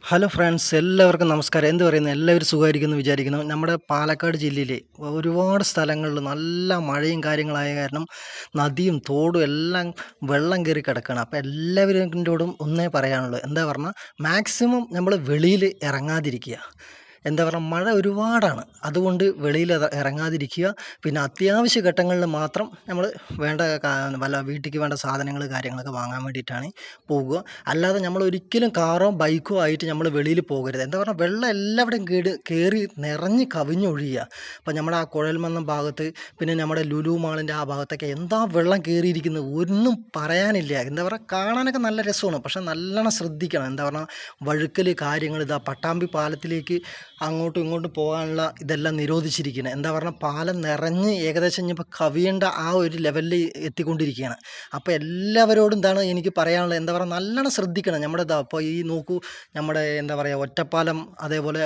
Hello friends, എല്ലാവർക്കും നമസ്കാരം. എന്ത് പറയുന്നു? എല്ലാവരും സുഖമായിരിക്കുന്നു വിചാരിക്കുന്നു. നമ്മുടെ പാലക്കാട് ജില്ലയിലെ ഒരുപാട് സ്ഥലങ്ങളിൽ നല്ല മഴയും കാര്യങ്ങളായ കാരണം നദിയും തോടും എല്ലാം വെള്ളം കയറി കിടക്കുകയാണ്. അപ്പോൾ എല്ലാവരോടും ഒന്നേ പറയാനുള്ളൂ, എന്താ പറഞ്ഞാൽ മാക്സിമം നമ്മൾ വെളിയിൽ ഇറങ്ങാതിരിക്കുക. എന്താ പറയുക, മഴ ഒരുപാടാണ്, അതുകൊണ്ട് വെളിയിൽ ഇറങ്ങാതിരിക്കുക. പിന്നെ അത്യാവശ്യ ഘട്ടങ്ങളിൽ മാത്രം നമ്മൾ വേണ്ട വല്ല വീട്ടിലേക്ക് വേണ്ട സാധനങ്ങൾ കാര്യങ്ങളൊക്കെ വാങ്ങാൻ വേണ്ടിയിട്ടാണ് പോകുക. അല്ലാതെ നമ്മൾ ഒരിക്കലും കാറോ ബൈക്കോ ആയിട്ട് നമ്മൾ വെളിയിൽ പോകരുത്. എന്താ പറഞ്ഞാൽ വെള്ളം എല്ലാവിടെയും കയറി നിറഞ്ഞ് കവിഞ്ഞൊഴിയുക. അപ്പം നമ്മുടെ ആ കുഴൽമന്നം ഭാഗത്ത്, പിന്നെ നമ്മുടെ ലുലു മാളിൻ്റെ ആ ഭാഗത്തൊക്കെ എന്താ വെള്ളം കയറിയിരിക്കുന്നത്, ഒന്നും പറയാനില്ല. എന്താ പറയുക, കാണാനൊക്കെ നല്ല രസമാണ്, പക്ഷെ നല്ലോണം ശ്രദ്ധിക്കണം. എന്താ പറഞ്ഞാൽ വഴുക്കൽ കാര്യങ്ങൾ, ഇതാ പട്ടാമ്പി പാലത്തിലേക്ക് അങ്ങോട്ടും ഇങ്ങോട്ടും പോകാനുള്ള ഇതെല്ലാം നിരോധിച്ചിരിക്കുകയാണ്. എന്താ പറഞ്ഞാൽ പാലം നിറഞ്ഞ് ഏകദേശം ഇനിയിപ്പോൾ കവിയേണ്ട ആ ഒരു ലെവലിൽ എത്തിക്കൊണ്ടിരിക്കുകയാണ്. അപ്പോൾ എല്ലാവരോടും എന്താണ് എനിക്ക് പറയാനുള്ളത്, എന്താ പറയുക, നല്ലോണം ശ്രദ്ധിക്കണം. നമ്മുടെ ഇതാ അപ്പോൾ ഈ നോക്കൂ, നമ്മുടെ എന്താ പറയുക ഒറ്റപ്പാലം, അതേപോലെ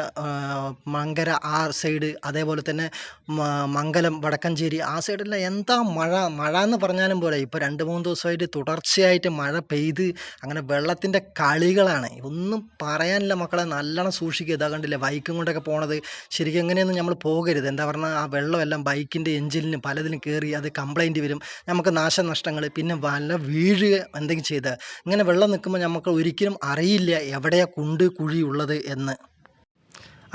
മങ്കര ആ സൈഡ്, അതേപോലെ തന്നെ മംഗലം വടക്കഞ്ചേരി ആ സൈഡെല്ലാം എന്താ മഴ മഴ എന്ന് പറഞ്ഞാലും പോലെ ഇപ്പോൾ 2-3 ദിവസമായിട്ട് തുടർച്ചയായിട്ട് മഴ പെയ്ത് അങ്ങനെ വെള്ളത്തിൻ്റെ കളികളാണ്. ഒന്നും പറയാനില്ല മക്കളെ, നല്ലോണം സൂക്ഷിക്കുക. ഇതാ കണ്ടില്ലേ ബൈക്കും കൊണ്ടൊക്കെ പോണത്, ശരിക്കും എങ്ങനെയൊന്നും നമ്മൾ പോകരുത്. എന്താ പറഞ്ഞാൽ ആ വെള്ളമെല്ലാം ബൈക്കിൻ്റെ എഞ്ചിനിലും പലതിലും കയറി അത് കംപ്ലൈൻറ്റ് വരും, നമുക്ക് നാശനഷ്ടങ്ങൾ, പിന്നെ വല്ല വീഴുക എന്തെങ്കിലും ചെയ്താൽ. ഇങ്ങനെ വെള്ളം നിൽക്കുമ്പോൾ നമുക്ക് ഒരിക്കലും അറിയില്ല എവിടെയാണ് കുണ്ട് കുഴി ഉള്ളത് എന്ന്.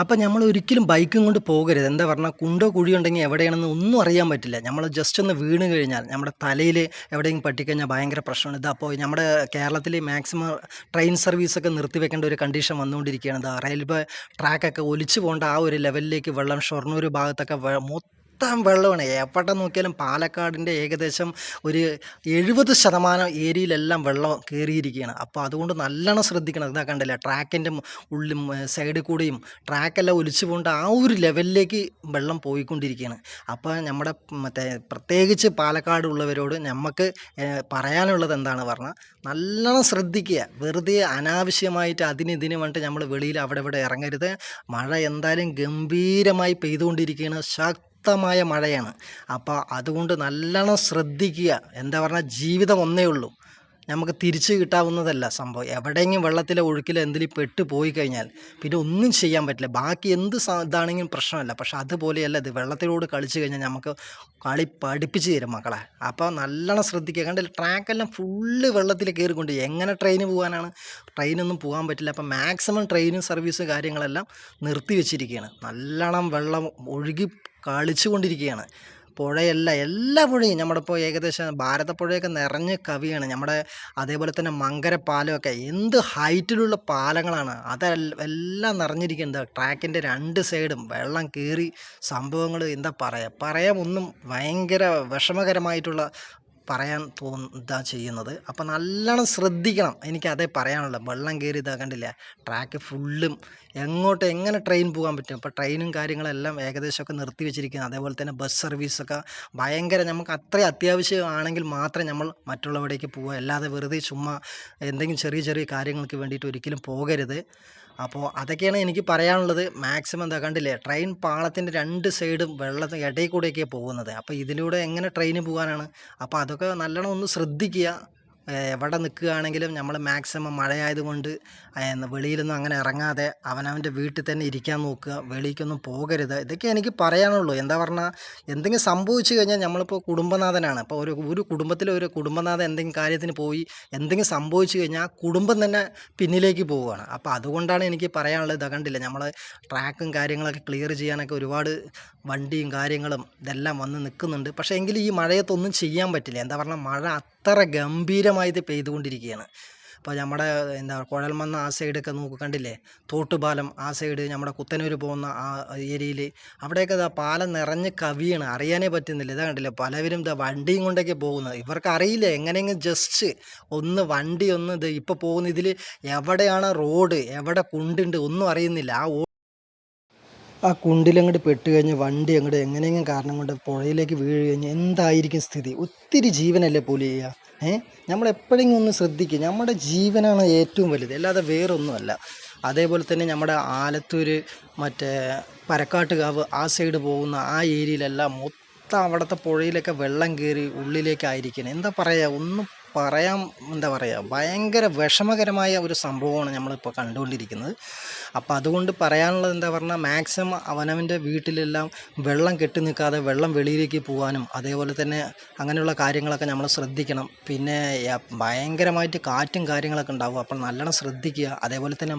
അപ്പം നമ്മൾ ഒരിക്കലും ബൈക്കും കൊണ്ട് പോകരുത്. എന്താ പറഞ്ഞാൽ കുണ്ടോ കുഴിയോ ഉണ്ടെങ്കിൽ എവിടെയാണെന്ന് ഒന്നും അറിയാൻ പറ്റില്ല. നമ്മൾ ജസ്റ്റ് ഒന്ന് വീണ് കഴിഞ്ഞാൽ നമ്മുടെ തലയിൽ എവിടെയെങ്കിലും പറ്റിക്കഴിഞ്ഞാൽ ഭയങ്കര പ്രശ്നമാണ്. ഇതപ്പോൾ നമ്മുടെ കേരളത്തിൽ മാക്സിമം ട്രെയിൻ സർവീസൊക്കെ നിർത്തിവെക്കേണ്ട ഒരു കണ്ടീഷൻ വന്നുകൊണ്ടിരിക്കുകയാണ്. ഇതാ റെയിൽവേ ട്രാക്കൊക്കെ ഒലിച്ചു പോകേണ്ട ആ ഒരു ലെവലിലേക്ക് വെള്ളം ഷൊർണൂർ ഭാഗത്തൊക്കെ മൊത്തം വെള്ളമാണ്. എവിടെ നോക്കിയാലും പാലക്കാടിൻ്റെ ഏകദേശം ഒരു 70% ഏരിയയിലെല്ലാം വെള്ളം കയറിയിരിക്കുകയാണ്. അപ്പോൾ അതുകൊണ്ട് നല്ലോണം ശ്രദ്ധിക്കണം. ഇതാ കണ്ടില്ലേ, ട്രാക്കിൻ്റെ ഉള്ളിൽ സൈഡിൽ കൂടെയും ട്രാക്കെല്ലാം ഒലിച്ചു പോകേണ്ട ആ ഒരു ലെവലിലേക്ക് വെള്ളം പോയിക്കൊണ്ടിരിക്കുകയാണ്. അപ്പോൾ നമ്മുടെ മറ്റേ പ്രത്യേകിച്ച് പാലക്കാട് ഉള്ളവരോട് നമുക്ക് പറയാനുള്ളത് എന്താണ് പറഞ്ഞാൽ, നല്ലോണം ശ്രദ്ധിക്കുക. വെറുതെ അനാവശ്യമായിട്ട് ഇതിന് വേണ്ടിയിട്ട് നമ്മൾ വെളിയിൽ അവിടെ ഇവിടെ ഇറങ്ങരുത്. മഴ എന്തായാലും ഗംഭീരമായി പെയ്തുകൊണ്ടിരിക്കുകയാണ്, ശക്തമായ മഴയാണ്. അപ്പോൾ അതുകൊണ്ട് നല്ലോണം ശ്രദ്ധിക്കുക. എന്താ പറഞ്ഞാൽ ജീവിതം ഒന്നേ ഉള്ളൂ, നമുക്ക് തിരിച്ച് കിട്ടാവുന്നതല്ല സംഭവം. എവിടെയെങ്കിലും വെള്ളത്തിലോ ഒഴുക്കിലോ എന്തെങ്കിലും പെട്ട് പോയി കഴിഞ്ഞാൽ പിന്നെ ഒന്നും ചെയ്യാൻ പറ്റില്ല. ബാക്കി എന്ത് ഇതാണെങ്കിലും പ്രശ്നമല്ല, പക്ഷെ അതുപോലെയല്ല ഇത്. വെള്ളത്തിലോട് കളിച്ച് കഴിഞ്ഞാൽ നമുക്ക് കളി പഠിപ്പിച്ച് തരും മക്കളെ. അപ്പോൾ നല്ലോണം ശ്രദ്ധിക്കുക. കണ്ടില്ല, ട്രാക്കെല്ലാം ഫുള്ള് വെള്ളത്തിൽ കയറിക്കൊണ്ട് എങ്ങനെ ട്രെയിന് പോകാനാണ്? ട്രെയിനൊന്നും പോകാൻ പറ്റില്ല. അപ്പോൾ മാക്സിമം ട്രെയിനും സർവീസ് കാര്യങ്ങളെല്ലാം നിർത്തി വെച്ചിരിക്കുകയാണ്. നല്ലോണം വെള്ളം ഒഴുകി കളിച്ചു കൊണ്ടിരിക്കുകയാണ്. പുഴയല്ല, എല്ലാ പുഴയും നമ്മുടെ ഇപ്പോൾ ഏകദേശം ഭാരതപ്പുഴയൊക്കെ നിറഞ്ഞ് കവിയാണ്. നമ്മുടെ അതേപോലെ തന്നെ മങ്കര പാലമൊക്കെ എന്ത് ഹൈറ്റിലുള്ള പാലങ്ങളാണ്, അതെല്ലാം നിറഞ്ഞിരിക്കുന്നത്. ട്രാക്കിൻ്റെ 2 സൈഡും വെള്ളം കയറി സംഭവങ്ങൾ എന്താ പറയാൻ ഒന്നും ഭയങ്കര വിഷമകരമായിട്ടുള്ള പറയാൻ ഇതാ ചെയ്യുന്നത്. അപ്പോൾ നല്ലോണം ശ്രദ്ധിക്കണം, എനിക്കതേ പറയാനുള്ളത്. വെള്ളം കയറി ഇതാ കണ്ടില്ലേ, ട്രാക്ക് ഫുള്ളും എങ്ങനെ ട്രെയിൻ പോകാൻ പറ്റും? അപ്പോൾ ട്രെയിനും കാര്യങ്ങളെല്ലാം ഏകദേശമൊക്കെ നിർത്തി വെച്ചിരിക്കുന്നത്. അതേപോലെ തന്നെ ബസ് സർവീസൊക്കെ ഭയങ്കര, നമുക്ക് അത്രയും അത്യാവശ്യമാണെങ്കിൽ മാത്രമേ നമ്മൾ മറ്റുള്ളവിടേക്ക് പോവുക, അല്ലാതെ വെറുതെ ചുമ്മാ എന്തെങ്കിലും ചെറിയ ചെറിയ കാര്യങ്ങൾക്ക് വേണ്ടിയിട്ട് ഒരിക്കലും പോകരുത്. അപ്പോൾ അതൊക്കെയാണ് എനിക്ക് പറയാനുള്ളത്. മാക്സിമം എന്താ കണ്ടില്ലേ, ട്രെയിൻ പാളത്തിൻ്റെ 2 സൈഡും വെള്ളത്തിന് ഇടയിൽ കൂടെയൊക്കെയാണ് പോകുന്നത്. അപ്പോൾ ഇതിലൂടെ എങ്ങനെ ട്രെയിന് പോകാനാണ്? അപ്പോൾ അതൊക്കെ നല്ലോണം ഒന്ന് ശ്രദ്ധിക്കുക. എവിടെ നിൽക്കുകയാണെങ്കിലും നമ്മൾ മാക്സിമം മഴയായതുകൊണ്ട് വെളിയിലൊന്നും അങ്ങനെ ഇറങ്ങാതെ അവനവൻ്റെ വീട്ടിൽ തന്നെ ഇരിക്കാൻ നോക്കുക, വെളിയിലേക്കൊന്നും പോകരുത്. ഇതൊക്കെ എനിക്ക് പറയാനുള്ളൂ. എന്താ പറഞ്ഞാൽ, എന്തെങ്കിലും സംഭവിച്ചു കഴിഞ്ഞാൽ നമ്മളിപ്പോൾ കുടുംബനാഥനാണ്. അപ്പോൾ ഒരു കുടുംബത്തിലെ ഒരു കുടുംബനാഥൻ എന്തെങ്കിലും കാര്യത്തിന് പോയി എന്തെങ്കിലും സംഭവിച്ചു കഴിഞ്ഞാൽ ആ കുടുംബം തന്നെ പിന്നിലേക്ക് പോവുകയാണ്. അപ്പോൾ അതുകൊണ്ടാണ് എനിക്ക് പറയാനുള്ളത്. ഇതാ കണ്ടില്ല, നമ്മൾ ട്രാക്കും കാര്യങ്ങളൊക്കെ ക്ലിയർ ചെയ്യാനൊക്കെ ഒരുപാട് വണ്ടിയും കാര്യങ്ങളും ഇതെല്ലാം വന്ന് നിൽക്കുന്നുണ്ട്. പക്ഷേ എങ്കിലും ഈ മഴയത്തൊന്നും ചെയ്യാൻ പറ്റില്ല. എന്താ പറഞ്ഞാൽ മഴ അത്ര ഗംഭീരമായിട്ട് പെയ്തുകൊണ്ടിരിക്കുകയാണ്. അപ്പോൾ നമ്മുടെ എന്താ കുഴൽമന്നം ആ സൈഡൊക്കെ നോക്ക്, കണ്ടില്ലേ, തോട്ടുപാലം ആ സൈഡ്, നമ്മുടെ കുത്തനൂർ പോകുന്ന ആ ഏരിയയിൽ അവിടെയൊക്കെ ഇതാ പാലം നിറഞ്ഞ് കവിയാണ്, അറിയാനേ പറ്റുന്നില്ല. ഇതാ കണ്ടില്ലേ, പലവരും ഇതാ വണ്ടിയും കൊണ്ടൊക്കെ പോകുന്നത്. ഇവർക്ക് അറിയില്ല എങ്ങനെയെങ്കിലും ജസ്റ്റ് ഒന്ന് വണ്ടി ഒന്ന് ഇത് ഇപ്പോൾ പോകുന്ന ഇതിൽ എവിടെയാണ് റോഡ്, എവിടെ കുണ്ടുണ്ട് ഒന്നും അറിയുന്നില്ല. ആ കുണ്ടിലങ്ങോട്ട് പെട്ട് കഴിഞ്ഞ് വണ്ടി അങ്ങോട്ട് എങ്ങനെയെങ്കിലും കാരണം കൊണ്ട് പുഴയിലേക്ക് വീഴ് കഴിഞ്ഞാൽ എന്തായിരിക്കും സ്ഥിതി? ഒത്തിരി ജീവനല്ലേ പോലും ചെയ്യുക. നമ്മളെപ്പോഴെങ്കിലും ഒന്ന് ശ്രദ്ധിക്കുക. നമ്മുടെ ജീവനാണ് ഏറ്റവും വലുത്, അല്ലാതെ വേറൊന്നുമല്ല. അതേപോലെ തന്നെ നമ്മുടെ ആലത്തൂർ, മറ്റേ പരക്കാട്ടുകാവ് ആ സൈഡ് പോകുന്ന ആ ഏരിയയിലെല്ലാം മൊത്തം അവിടുത്തെ പുഴയിലൊക്കെ വെള്ളം കയറി ഉള്ളിലേക്കായിരിക്കണം. എന്താ പറയുക, ഒന്നും പറയാൻ എന്താ പറയുക, ഭയങ്കര വിഷമകരമായ ഒരു സംഭവമാണ് നമ്മളിപ്പോൾ കണ്ടുകൊണ്ടിരിക്കുന്നത്. അപ്പോൾ അതുകൊണ്ട് പറയാനുള്ളത് എന്താ പറഞ്ഞാൽ, മാക്സിമം അവനവൻ്റെ വീട്ടിലെല്ലാം വെള്ളം കെട്ടി നിൽക്കാതെ വെള്ളം വെളിയിലേക്ക് പോകാനും അതേപോലെ തന്നെ അങ്ങനെയുള്ള കാര്യങ്ങളൊക്കെ നമ്മൾ ശ്രദ്ധിക്കണം. പിന്നെ ഭയങ്കരമായിട്ട് കാറ്റും കാര്യങ്ങളൊക്കെ ഉണ്ടാവും, അപ്പോൾ നല്ലോണം ശ്രദ്ധിക്കുക. അതേപോലെ തന്നെ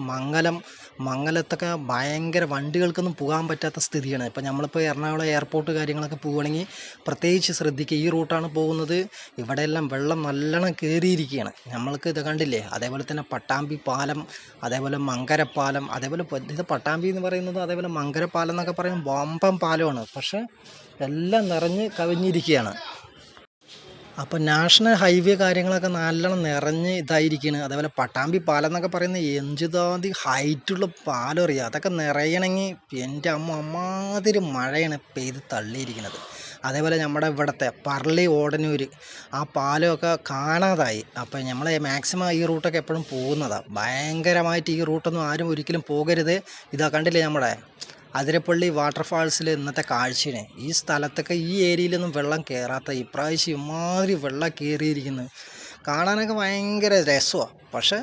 മംഗലത്തൊക്കെ ഭയങ്കര വണ്ടികൾക്കൊന്നും പോകാൻ പറ്റാത്ത സ്ഥിതിയാണ്. ഇപ്പോൾ നമ്മളിപ്പോൾ എറണാകുളം എയർപോർട്ട് കാര്യങ്ങളൊക്കെ പോവുകയാണെങ്കിൽ പ്രത്യേകിച്ച് ശ്രദ്ധിക്കുക. ഈ റൂട്ടാണ് പോകുന്നത്, ഇവിടെയെല്ലാം വെള്ളം നല്ലോണം കയറിയിരിക്കുകയാണ്. നമ്മൾക്ക് ഇത് കണ്ടില്ലേ. അതേപോലെ തന്നെ പട്ടാമ്പി പാലം, അതേപോലെ മങ്കരപ്പാലം, അതേപോലെ ഇത് പട്ടാമ്പി എന്ന് പറയുന്നത്, അതേപോലെ മങ്കരപ്പാലം എന്നൊക്കെ പറയും വമ്പൻ പാലമാണ്. പക്ഷേ എല്ലാം നിറഞ്ഞ് കവിഞ്ഞിരിക്കുകയാണ്. അപ്പോൾ നാഷണൽ ഹൈവേ കാര്യങ്ങളൊക്കെ നല്ലോണം നിറഞ്ഞ് ഇതായിരിക്കുകയാണ്. അതേപോലെ പട്ടാമ്പി പാലം എന്നൊക്കെ പറയുന്നത് എന്തുതാതി ഹൈറ്റുള്ള പാലം അറിയാം. അതൊക്കെ നിറയണമെങ്കിൽ എൻ്റെ അമ്മാതിരി മഴയാണ് പെയ്ത് തള്ളിയിരിക്കുന്നത്. അതേപോലെ നമ്മുടെ ഇവിടുത്തെ പറളി ഓടനൂർ ആ പാലമൊക്കെ കാണാതായി. അപ്പോൾ നമ്മൾ മാക്സിമം ഈ റൂട്ടൊക്കെ എപ്പോഴും പോകുന്നതാണ്. ഭയങ്കരമായിട്ട് ഈ റൂട്ടൊന്നും ആരും ഒരിക്കലും പോകരുത്. ഇതാ കണ്ടില്ലേ നമ്മുടെ അതിരപ്പള്ളി വാട്ടർഫാൾസിൽ ഇന്നത്തെ കാഴ്ചയാണ്. ഈ സ്ഥലത്തൊക്കെ ഈ ഏരിയയിലൊന്നും വെള്ളം കയറാത്ത, ഇപ്രാവശ്യം ഇമാതിരി വെള്ളം കയറിയിരിക്കുന്നത് കാണാനൊക്കെ ഭയങ്കര രസമാണ്. പക്ഷേ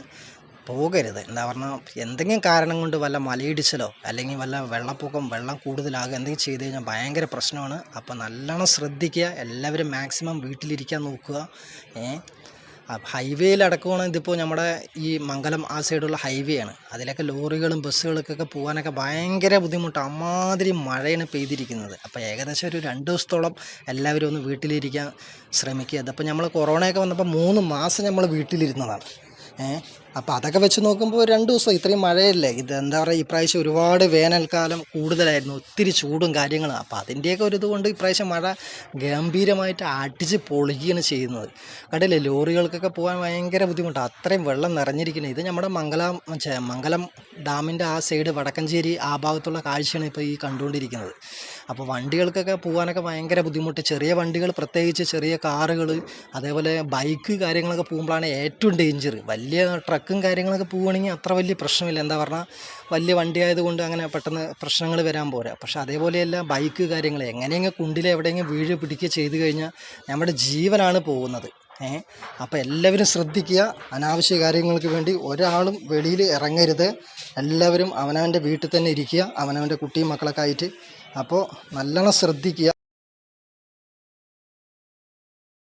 പോകരുത്. എന്താ പറഞ്ഞാൽ, എന്തെങ്കിലും കാരണം കൊണ്ട് വല്ല മലയിടിച്ചിലോ അല്ലെങ്കിൽ വല്ല വെള്ളപ്പൊക്കം, വെള്ളം കൂടുതലാകുക എന്തെങ്കിലും ചെയ്ത് കഴിഞ്ഞാൽ ഭയങ്കര പ്രശ്നമാണ്. അപ്പോൾ നല്ലോണം ശ്രദ്ധിക്കുക. എല്ലാവരും മാക്സിമം വീട്ടിലിരിക്കാൻ നോക്കുക. ഹൈവേയിലടക്കമാണ്. ഇതിപ്പോൾ നമ്മുടെ ഈ മംഗലം ആ സൈഡുള്ള ഹൈവേ ആണ്. അതിലൊക്കെ ലോറികളും ബസ്സുകൾക്കൊക്കെ പോകാനൊക്കെ ഭയങ്കര ബുദ്ധിമുട്ട്. അമ്മാതിരി മഴയാണ് പെയ്തിരിക്കുന്നത്. അപ്പോൾ ഏകദേശം ഒരു 2 ദിവസത്തോളം എല്ലാവരും ഒന്ന് വീട്ടിലിരിക്കാൻ ശ്രമിക്കുക. അതപ്പോൾ നമ്മൾ കൊറോണയൊക്കെ വന്നപ്പോൾ 3 മാസം നമ്മൾ വീട്ടിലിരുന്നതാണ്. അപ്പോൾ അതൊക്കെ വെച്ച് നോക്കുമ്പോൾ 2 ദിവസം ഇത്രയും മഴയല്ലേ. ഇത് എന്താ പറയുക, ഇപ്രാവശ്യം ഒരുപാട് വേനൽക്കാലം കൂടുതലായിരുന്നു, ഒത്തിരി ചൂടും കാര്യങ്ങളും. അപ്പോൾ അതിൻ്റെയൊക്കെ ഒരു ഇതുകൊണ്ട് ഇപ്രാവശ്യം മഴ ഗംഭീരമായിട്ട് അടിച്ച് പൊളിക്കുകയാണ് ചെയ്യുന്നത്. കണ്ടില്ലേ, ലോറികൾക്കൊക്കെ പോകാൻ ഭയങ്കര ബുദ്ധിമുട്ടാണ്, അത്രയും വെള്ളം നിറഞ്ഞിരിക്കുന്നത്. ഇത് നമ്മുടെ മംഗലം ഡാമിൻ്റെ ആ സൈഡ് വടക്കഞ്ചേരി ആ ഭാഗത്തുള്ള കാഴ്ചയാണ് ഇപ്പോൾ ഈ കണ്ടുകൊണ്ടിരിക്കുന്നത്. അപ്പോൾ വണ്ടികൾക്കൊക്കെ പോകാനൊക്കെ ഭയങ്കര ബുദ്ധിമുട്ട്. ചെറിയ വണ്ടികൾ, പ്രത്യേകിച്ച് ചെറിയ കാറുകൾ, അതേപോലെ ബൈക്ക് കാര്യങ്ങളൊക്കെ പോകുമ്പോഴാണ് ഏറ്റവും ഡേഞ്ചർ. വലിയ ട്രക്കും കാര്യങ്ങളൊക്കെ പോവുകയാണെങ്കിൽ അത്ര വലിയ പ്രശ്നമില്ല. എന്താ പറഞ്ഞാൽ, വലിയ വണ്ടി ആയതുകൊണ്ട് അങ്ങനെ പെട്ടെന്ന് പ്രശ്നങ്ങൾ വരാൻ പോരാ. പക്ഷേ അതേപോലെയല്ല ബൈക്ക് കാര്യങ്ങൾ, എങ്ങനെയെങ്കിലും കുണ്ടിൽ എവിടെയെങ്കിലും വീഴ് പിടിക്കുക ചെയ്ത് കഴിഞ്ഞാൽ നമ്മുടെ ജീവനാണ് പോകുന്നത്. അപ്പോൾ എല്ലാവരും ശ്രദ്ധിക്കുക. അനാവശ്യ കാര്യങ്ങൾക്ക് വേണ്ടി ഒരാളും വെളിയിൽ ഇറങ്ങരുത്. എല്ലാവരും അവനവൻ്റെ വീട്ടിൽ തന്നെ ഇരിക്കുക, അവനവൻ്റെ കുട്ടിയും മക്കളൊക്കെ ആയിട്ട്. അപ്പോൾ നല്ലോണം ശ്രദ്ധിക്കുക.